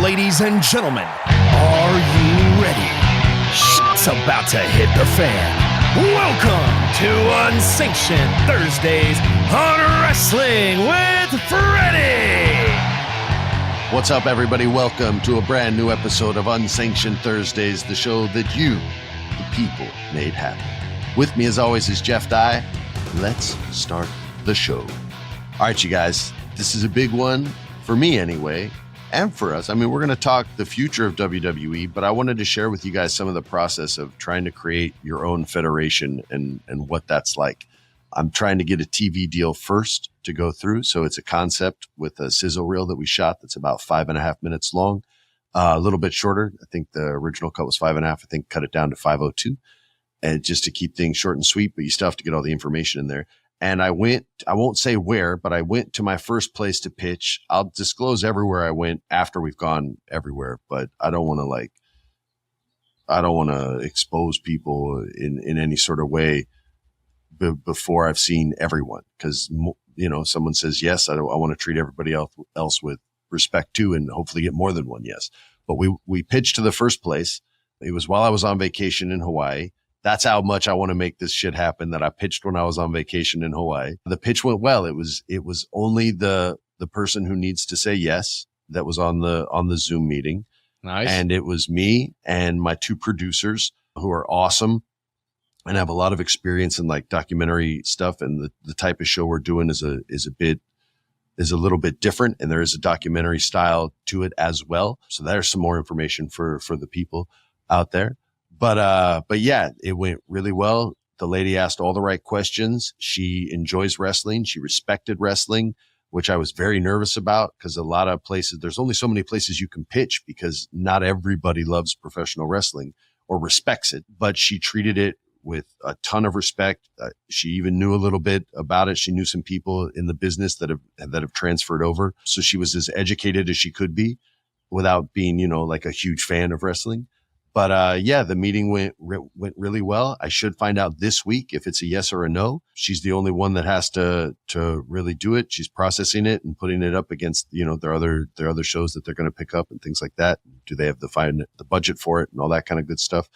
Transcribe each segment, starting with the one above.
Ladies and gentlemen, are you ready? Shit's about to hit the fan. Welcome to Unsanctioned Thursdays on Wrestling with Freddie. What's up, everybody? Welcome to a brand new episode of Unsanctioned Thursdays, the show that you, the people, made happen. With me, as always, is Jeff Dye. Let's start the show. All right, you guys, this is a big one for me anyway, and for us. I mean, we're going to talk the future of WWE, but I wanted to share with you guys some of the process of trying to create your own federation and what that's like. I'm trying to get a TV deal first to go through. So it's a concept with a sizzle reel that we shot that's about 5.5 minutes long, a little bit shorter. I think the original cut was 5.5. I think cut it down to 5:02, and just to keep things short and sweet, but you still have to get all the information in there. And I won't say where, but I went to my first place to pitch. I'll disclose everywhere I went after we've gone everywhere, but I don't want to expose people in any sort of way before I've seen everyone. Cause someone says, yes, I want to treat everybody else with respect too, and hopefully get more than one yes. But we pitched to the first place. It was while I was on vacation in Hawaii. That's how much I want to make this shit happen, that I pitched when I was on vacation in Hawaii. The pitch went well. It was only the person who needs to say yes that was on the Zoom meeting. Nice. And it was me and my two producers who are awesome and have a lot of experience in like documentary stuff. And the type of show we're doing is a little bit different, and there is a documentary style to it as well. So there's some more information for the people out there. But yeah, it went really well. The lady asked all the right questions. She enjoys wrestling. She respected wrestling, which I was very nervous about, because a lot of places, there's only so many places you can pitch because not everybody loves professional wrestling or respects it, but she treated it with a ton of respect. She even knew a little bit about it. She knew some people in the business that have transferred over. So she was as educated as she could be without being, like a huge fan of wrestling. But yeah, the meeting went really well. I should find out this week if it's a yes or a no. She's the only one that has to really do it. She's processing it and putting it up against, their other shows that they're going to pick up and things like that. Do they have the budget for it and all that kind of good stuff?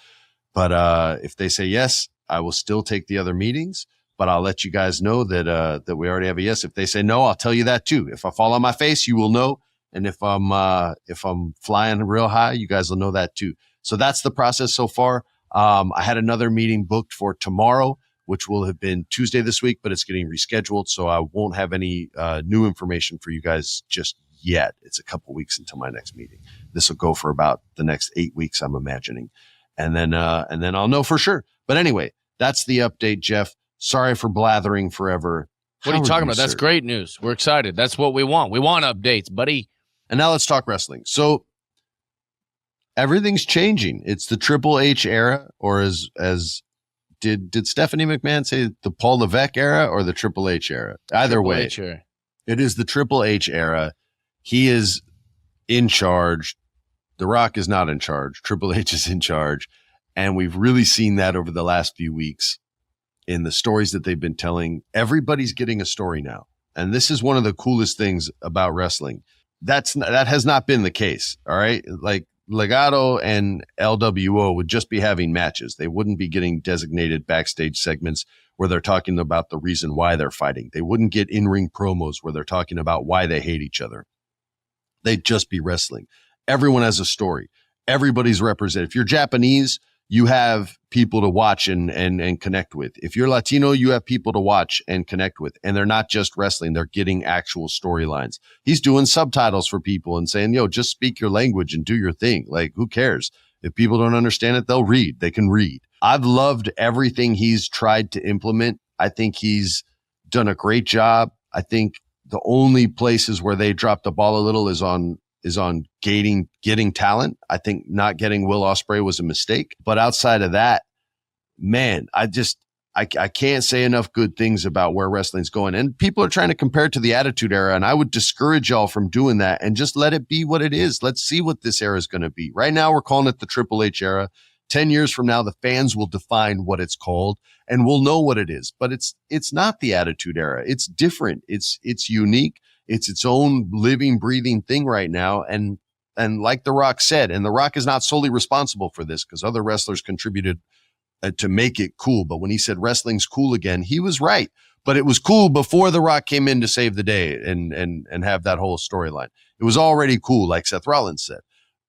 But if they say yes, I will still take the other meetings. But I'll let you guys know that we already have a yes. If they say no, I'll tell you that too. If I fall on my face, you will know. And if I'm flying real high, you guys will know that too. So that's the process so far. I had another meeting booked for tomorrow, which will have been Tuesday this week, but it's getting rescheduled. So I won't have any new information for you guys just yet. It's a couple weeks until my next meeting. This will go for about the next 8 weeks, I'm imagining. And then I'll know for sure. But anyway, that's the update, Jeff. Sorry for blathering forever. What are you talking about? That's great news. We're excited. That's what we want. We want updates, buddy. And now let's talk wrestling. So everything's changing. It's the Triple H era, or as did Stephanie McMahon say, the Paul Levesque era or the Triple H era? Either way, it is the Triple H era. He is in charge. The Rock is not in charge. Triple H is in charge. And we've really seen that over the last few weeks in the stories that they've been telling. Everybody's getting a story now. And this is one of the coolest things about wrestling. That has not been the case. All right. Like Legado and LWO would just be having matches. They wouldn't be getting designated backstage segments where they're talking about the reason why they're fighting. They wouldn't get in-ring promos where they're talking about why they hate each other. They'd just be wrestling. Everyone has a story. Everybody's represented. If you're Japanese, you have people to watch and connect with. If you're Latino, you have people to watch and connect with. And they're not just wrestling. They're getting actual storylines. He's doing subtitles for people and saying, just speak your language and do your thing. Like, who cares? If people don't understand it, they'll read. They can read. I've loved everything he's tried to implement. I think he's done a great job. I think the only places where they dropped the ball a little is on getting talent. I think not getting Will Ospreay was a mistake. But outside of that, man, I can't say enough good things about where wrestling's going. And people are trying to compare it to the Attitude Era, and I would discourage y'all from doing that and just let it be what it is. Let's see what this era is going to be. Right now, we're calling it the Triple H era. 10 years from now, the fans will define what it's called and we'll know what it is. But it's not the Attitude Era. It's different. It's unique. It's its own living, breathing thing right now. And And like The Rock said, and The Rock is not solely responsible for this because other wrestlers contributed to make it cool. But when he said wrestling's cool again, he was right. But it was cool before The Rock came in to save the day and have that whole storyline. It was already cool, like Seth Rollins said.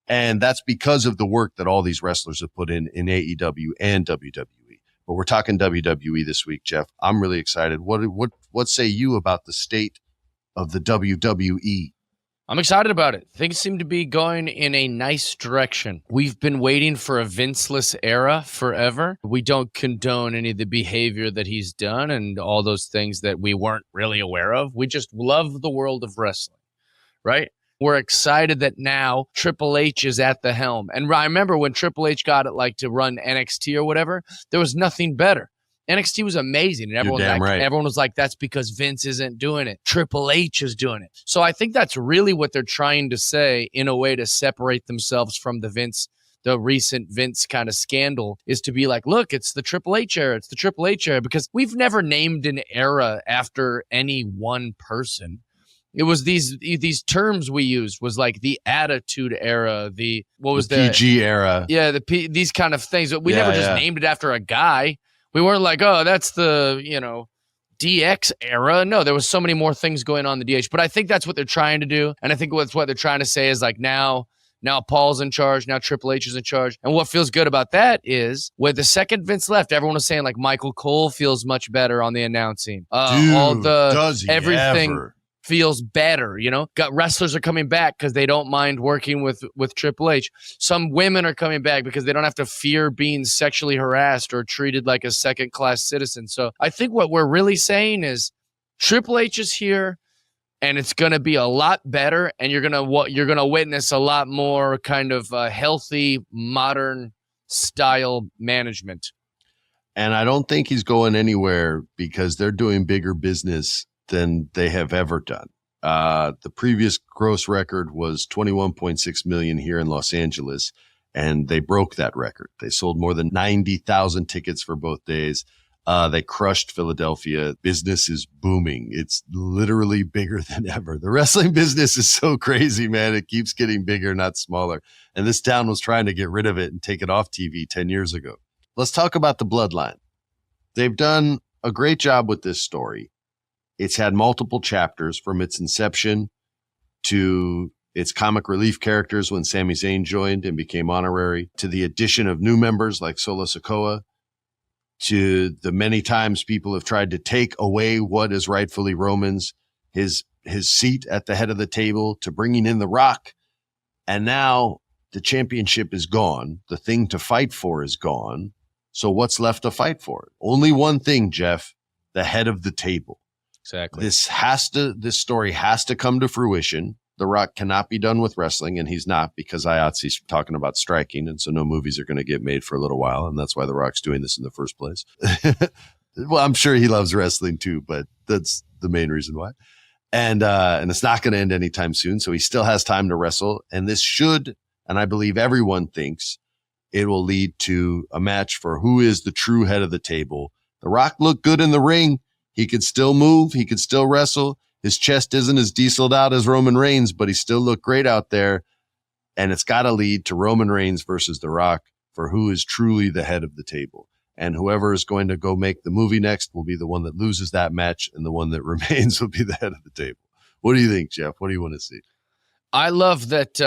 And that's because of the work that all these wrestlers have put in AEW and WWE. But we're talking WWE this week, Jeff. I'm really excited. What say you about the state of the WWE? I'm excited about it. Things seem to be going in a nice direction. We've been waiting for a Vinceless era forever. We don't condone any of the behavior that he's done and all those things that we weren't really aware of. We just love the world of wrestling, right? We're excited that now Triple H is at the helm. And I remember when Triple H got it like to run NXT or whatever, there was nothing better. NXT was amazing. And everyone was like, that's because Vince isn't doing it. Triple H is doing it. So I think that's really what they're trying to say in a way to separate themselves from the recent Vince kind of scandal, is to be like, look, it's the Triple H era. It's the Triple H era, because we've never named an era after any one person. It was these terms we used was like the Attitude Era, the PG era. Yeah, these kind of things. We never just named it after a guy. We weren't like, oh, that's the, DX era. No, there was so many more things going on in the DH. But I think that's what they're trying to do. And I think what they're trying to say is like now Paul's in charge. Now Triple H is in charge. And what feels good about that is when the second Vince left, everyone was saying like Michael Cole feels much better on the announcing. Everything feels better, Got wrestlers are coming back because they don't mind working with Triple H. Some women are coming back because they don't have to fear being sexually harassed or treated like a second-class citizen. So I think what we're really saying is Triple H is here, and it's going to be a lot better, and you're gonna witness a lot more kind of healthy, modern style management. And I don't think he's going anywhere because they're doing bigger business than they have ever done. The previous gross record was 21.6 million here in Los Angeles, and they broke that record. They sold more than 90,000 tickets for both days. They crushed Philadelphia. Business is booming. It's literally bigger than ever. The wrestling business is so crazy, man. It keeps getting bigger, not smaller. And this town was trying to get rid of it and take it off TV 10 years ago. Let's talk about the Bloodline. They've done a great job with this story. It's had multiple chapters from its inception to its comic relief characters when Sami Zayn joined and became honorary, to the addition of new members like Solo Sikoa, to the many times people have tried to take away what is rightfully Roman's, his seat at the head of the table, to bringing in The Rock. And now the championship is gone. The thing to fight for is gone. So what's left to fight for? Only one thing, Jeff, the head of the table. Exactly. This story has to come to fruition. The Rock cannot be done with wrestling, and he's not, because IATSE's talking about striking, and so no movies are going to get made for a little while, and that's why The Rock's doing this in the first place. Well, I'm sure he loves wrestling too, but that's the main reason why. And it's not going to end anytime soon, so he still has time to wrestle, and this should, and I believe everyone thinks, it will lead to a match for who is the true head of the table. The Rock looked good in the ring. He could still move. He could still wrestle. His chest isn't as dieseled out as Roman Reigns, but he still looked great out there. And it's got to lead to Roman Reigns versus The Rock for who is truly the head of the table. And whoever is going to go make the movie next will be the one that loses that match, and the one that remains will be the head of the table. What do you think, Jeff? What do you want to see? I love that.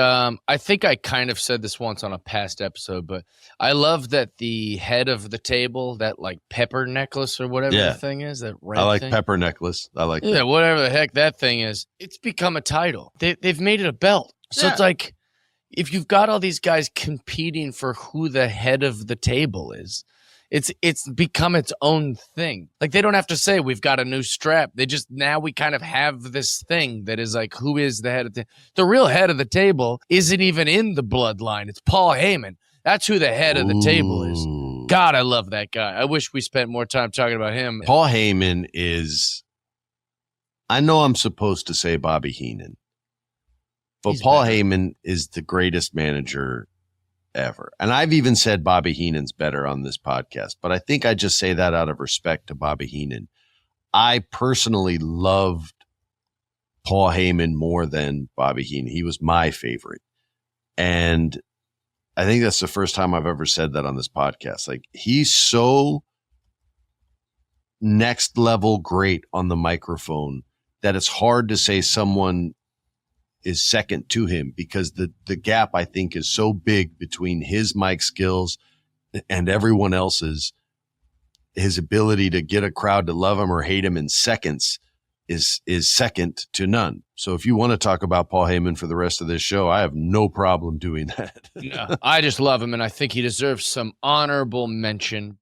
I think I kind of said this once on a past episode, but I love that the head of the table, that like pepper necklace or whatever the thing is, that red I like thing. pepper necklace. I like that. Whatever the heck that thing is. It's become a title. They've made it a belt. So it's like, if you've got all these guys competing for who the head of the table is, it's become its own thing. Like, they don't have to say we've got a new strap. Now we kind of have this thing that is like, who is the head of the real head of the table isn't even in the Bloodline. It's Paul Heyman. That's who the head of the table is. God, I love that guy. I wish we spent more time talking about him. Paul Heyman is, I know I'm supposed to say Bobby Heenan, but he's Paul Heyman is the greatest manager ever. And I've even said Bobby Heenan's better on this podcast, but I think I just say that out of respect to Bobby Heenan. I personally loved Paul Heyman more than Bobby Heenan. He was my favorite. And I think that's the first time I've ever said that on this podcast. Like, he's so next level great on the microphone that it's hard to say someone is second to him, because the gap, I think, is so big between his mic skills and everyone else's. His ability to get a crowd to love him or hate him in seconds is second to none. So if you want to talk about Paul Heyman for the rest of this show, I have no problem doing that. No, I just love him, and I think he deserves some honorable mention.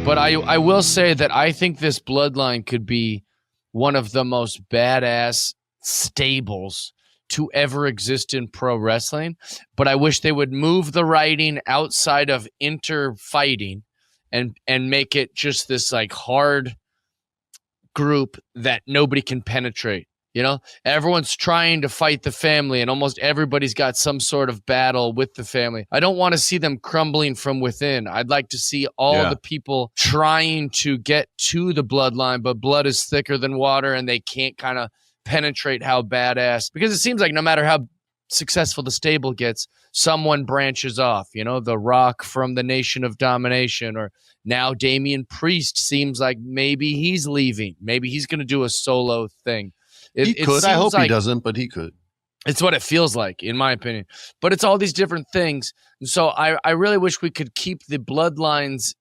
But I will say that I think this Bloodline could be one of the most badass stables to ever exist in pro wrestling. But I wish they would move the writing outside of inter-fighting and make it just this like hard group that nobody can penetrate. You know, everyone's trying to fight the family, and almost everybody's got some sort of battle with the family. I don't want to see them crumbling from within. I'd like to see all the people trying to get to the bloodline, but blood is thicker than water, and they can't kind of penetrate how badass. Because it seems like no matter how successful the stable gets, someone branches off. You know, The Rock from the Nation of Domination, or now Damian Priest seems like maybe he's leaving. Maybe he's going to do a solo thing. He could. I hope he doesn't, but he could. It's what it feels like, in my opinion. But it's all these different things. And so I really wish we could keep the Bloodlines'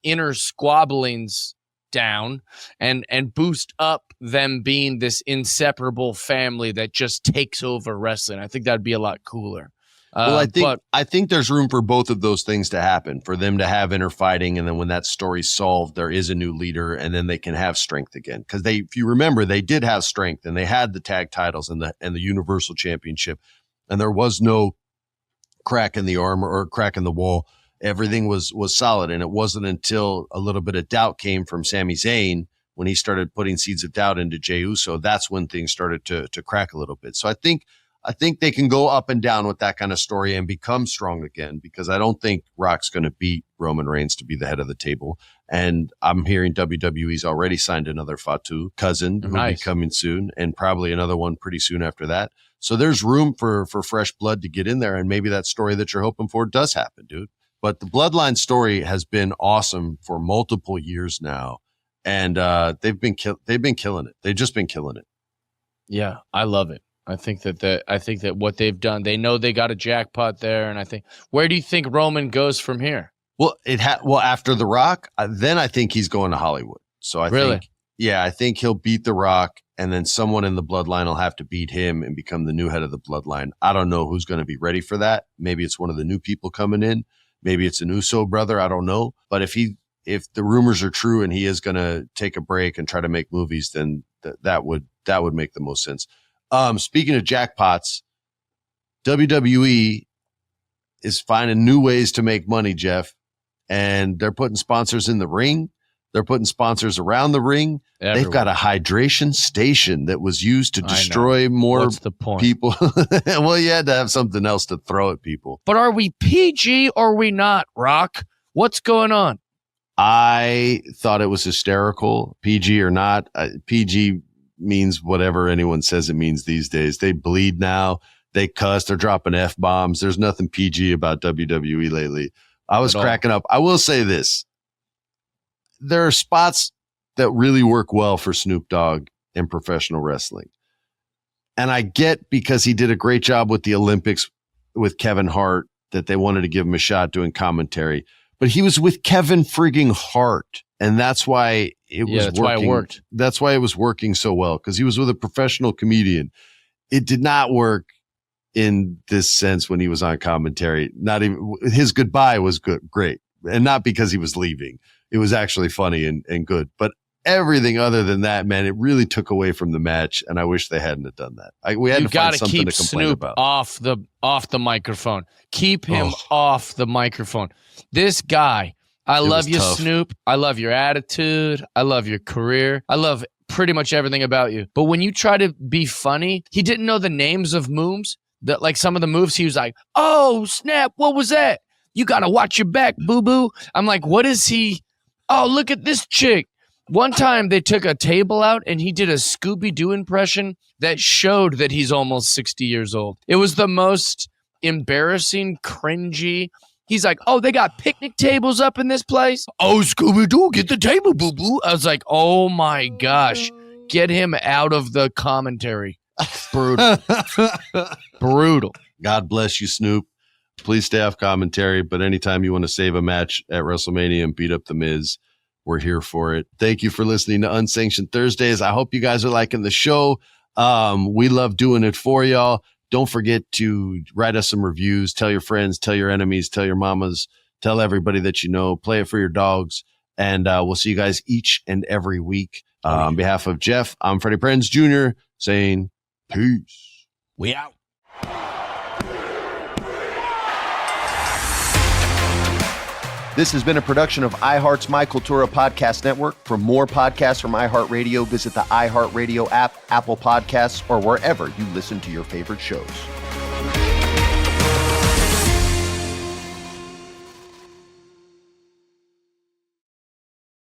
inner squabblings down and boost up them being this inseparable family that just takes over wrestling. I think that'd be a lot cooler. Well, I think there's room for both of those things to happen, for them to have inner fighting, and then when that story's solved, there is a new leader, and then they can have strength again. Because if you remember, they did have strength, and they had the tag titles and the Universal Championship, and there was no crack in the armor or crack in the wall. Everything was solid, and it wasn't until a little bit of doubt came from Sami Zayn when he started putting seeds of doubt into Jey Uso. That's when things started to crack a little bit. So I think they can go up and down with that kind of story and become strong again, because I don't think Rock's going to beat Roman Reigns to be the head of the table. And I'm hearing WWE's already signed another Fatu cousin who will be coming soon, and probably another one pretty soon after that. So there's room for fresh blood to get in there, and maybe that story that you're hoping for does happen, dude. But the Bloodline story has been awesome for multiple years now, and they've been killing it. They've just been killing it. Yeah, I love it. I think that what they've done, they know they got a jackpot there, and I think, where do you think Roman goes from here? Well, after The Rock, then I think he's going to Hollywood. So I think he'll beat The Rock, and then someone in the Bloodline will have to beat him and become the new head of the Bloodline. I don't know who's going to be ready for that. Maybe it's one of the new people coming in. Maybe it's an Uso brother. I don't know. But if the rumors are true and he is going to take a break and try to make movies, then that would make the most sense. Speaking of jackpots, WWE is finding new ways to make money, Jeff, and they're putting sponsors in the ring. They're putting sponsors around the ring. Everywhere. They've got a hydration station that was used to destroy more What's the point? People. Well, you had to have something else to throw at people. But are we PG or are we not, Rock? What's going on? I thought it was hysterical, PG or not. PG means whatever anyone says it means these days. They bleed now. They cuss. They're dropping F-bombs. There's nothing PG about WWE lately. I was cracking up. I will say this. There are spots that really work well for Snoop Dogg in professional wrestling. And I get, because he did a great job with the Olympics with Kevin Hart, that they wanted to give him a shot doing commentary. But he was with Kevin frigging Hart. And that's why it was working. Why it worked. That's why it was working so well, because he was with a professional comedian. It did not work in this sense when he was on commentary. Not even his goodbye was great, and not because he was leaving. It was actually funny and good. But everything other than that, man, it really took away from the match, and I wish they hadn't have done that. We had to find something to complain about. Off the microphone. Keep him off the microphone. This guy. I love you, tough. Snoop. I love your attitude. I love your career. I love pretty much everything about you. But when you try to be funny, he didn't know the names of moves. Like some of the moves, he was like, "Oh snap! What was that?" You got to watch your back, boo-boo. I'm like, what is he? Oh, look at this chick. One time they took a table out and he did a Scooby-Doo impression that showed that he's almost 60 years old. It was the most embarrassing, cringy. He's like, oh, they got picnic tables up in this place? Oh, Scooby-Doo, get the table, boo-boo. I was like, oh my gosh. Get him out of the commentary. Brutal. Brutal. God bless you, Snoop. Please stay off commentary, but anytime you want to save a match at WrestleMania and beat up The Miz, we're here for it. Thank you for listening to Unsanctioned Thursdays. I hope you guys are liking the show. We love doing it for y'all. Don't forget to write us some reviews. Tell your friends, tell your enemies, tell your mamas, tell everybody that you know. Play it for your dogs. And we'll see you guys each and every week. On behalf of Jeff, I'm Freddie Prinze Jr. saying peace. We out. This has been a production of iHeart's My Cultura Podcast Network. For more podcasts from iHeartRadio, visit the iHeartRadio app, Apple Podcasts, or wherever you listen to your favorite shows.